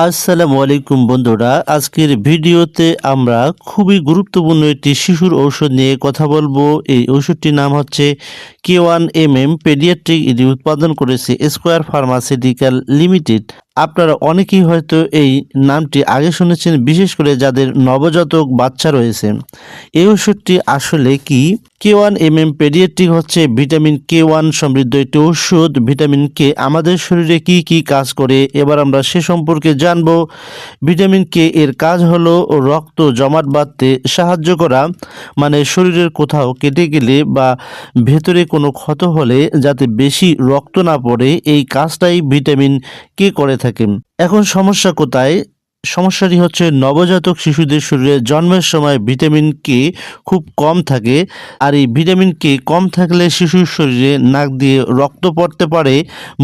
আসসালামু আলাইকুম বন্ধুরা, আজকের ভিডিওতে আমরা খুবই গুরুত্বপূর্ণ একটি শিশুর ঔষধ নিয়ে কথা বলবো। এই ওষুধটির নাম হচ্ছে K1MM পেডিয়াট্রিক। এটি উৎপাদন করেছে স্কয়ার ফার্মাসিউটিক্যাল লিমিটেড। আপনারা অনেকেই হয়তো এই নামটি আগে শুনেছেন, বিশেষ করে যাদের নবজাতক বাচ্চা রয়েছে। এই ওষুধটি আসলে কি? K1MM পেডিয়াট্রিক হচ্ছে ভিটামিন K1 সমৃদ্ধ একটি ওষুধ। ভিটামিন কে আমাদের শরীরে কি কি কাজ করে, এবার আমরা সে সম্পর্কে জানবো। ভিটামিন কে এর কাজ হলো রক্ত জমাট বাঁধতে সাহায্য করা, মানে শরীরের কোথাও কেটে গেলে বা ভেতরে কোনো ক্ষত হলে যাতে বেশি রক্ত না পড়ে, এই কাজটাই ভিটামিন কে করে থাকেন। এখন সমস্যা কোথায়? সমস্যাটি হচ্ছে নবজাতক শিশুদের শরীরে জন্মের সময় ভিটামিন কে খুব কম থাকে। আর এই ভিটামিন কে কম থাকলে শিশুর শরীরে নাক দিয়ে রক্ত পড়তে পারে,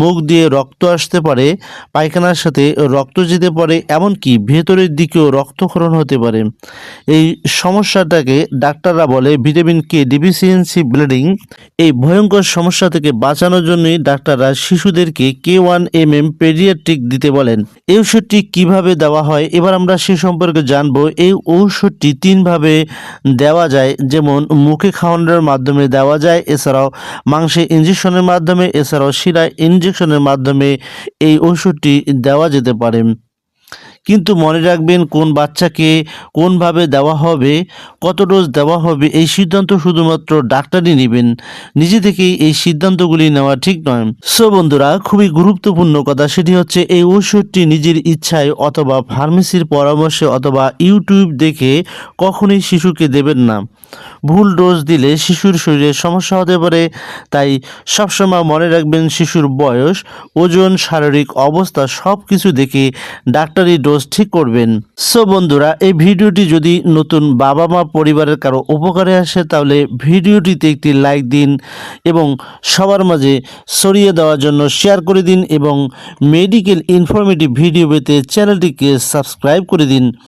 মুখ দিয়ে রক্ত আসতে পারে, পায়খানার সাথে রক্ত যেতে পারে, এমনকি ভেতরের দিকেও রক্তক্ষরণ হতে পারে। এই সমস্যাটাকে ডাক্তাররা বলে ভিটামিন কে ডিফিসিয়েন্সি ব্লিডিং। এই ভয়ঙ্কর সমস্যা থেকে বাঁচানোর জন্যই ডাক্তাররা শিশুদেরকে K1MM পেডিয়াট্রিক দিতে বলেন। এই ওষুধটি কিভাবে দেওয়া হয়, এবার আমরা সে সম্পর্কে জানবো। এই ঔষধটি তিনভাবে দেওয়া যায়, যেমন মুখে খাওয়ানোর মাধ্যমে দেওয়া যায়, এছাড়াও মাংসে ইঞ্জেকশনের মাধ্যমে, এছাড়াও শিরায় ইঞ্জেকশনের মাধ্যমে এই ওষুধটি দেওয়া যেতে পারে। কিন্তু মনে রাখবেন, কোন বাচ্চাকে কোনভাবে দেওয়া হবে, কত ডোজ দেওয়া হবে, এই সিদ্ধান্ত শুধুমাত্র ডাক্তারই নেবেন। নিজে থেকেই এই সিদ্ধান্তগুলি নেওয়া ঠিক নয়। সো বন্ধুরা, খুবই গুরুত্বপূর্ণ কথা, সেটি হচ্ছে এই ওষুধটি নিজের ইচ্ছায় অথবা ফার্মেসির পরামর্শে অথবা ইউটিউব দেখে কখনোই শিশুকে দেবেন না। ভুল ডোজ দিলে শিশুর শরীরে সমস্যা হতে পারে। তাই সবসময় মনে রাখবেন, শিশুর বয়স, ওজন, শারীরিক অবস্থা সব কিছু দেখে ডাক্তারি ডোজ ঠিক করবেন। সো বন্ধুরা, এই ভিডিওটি যদি নতুন বাবা মা পরিবারের কারো উপকারে আসে, তাহলে ভিডিওটিতে একটি লাইক দিন এবং সবার মাঝে ছড়িয়ে দেওয়ার জন্য শেয়ার করে দিন, এবং মেডিকেল ইনফরমেটিভ ভিডিও পেতে চ্যানেলটিকে সাবস্ক্রাইব করে দিন।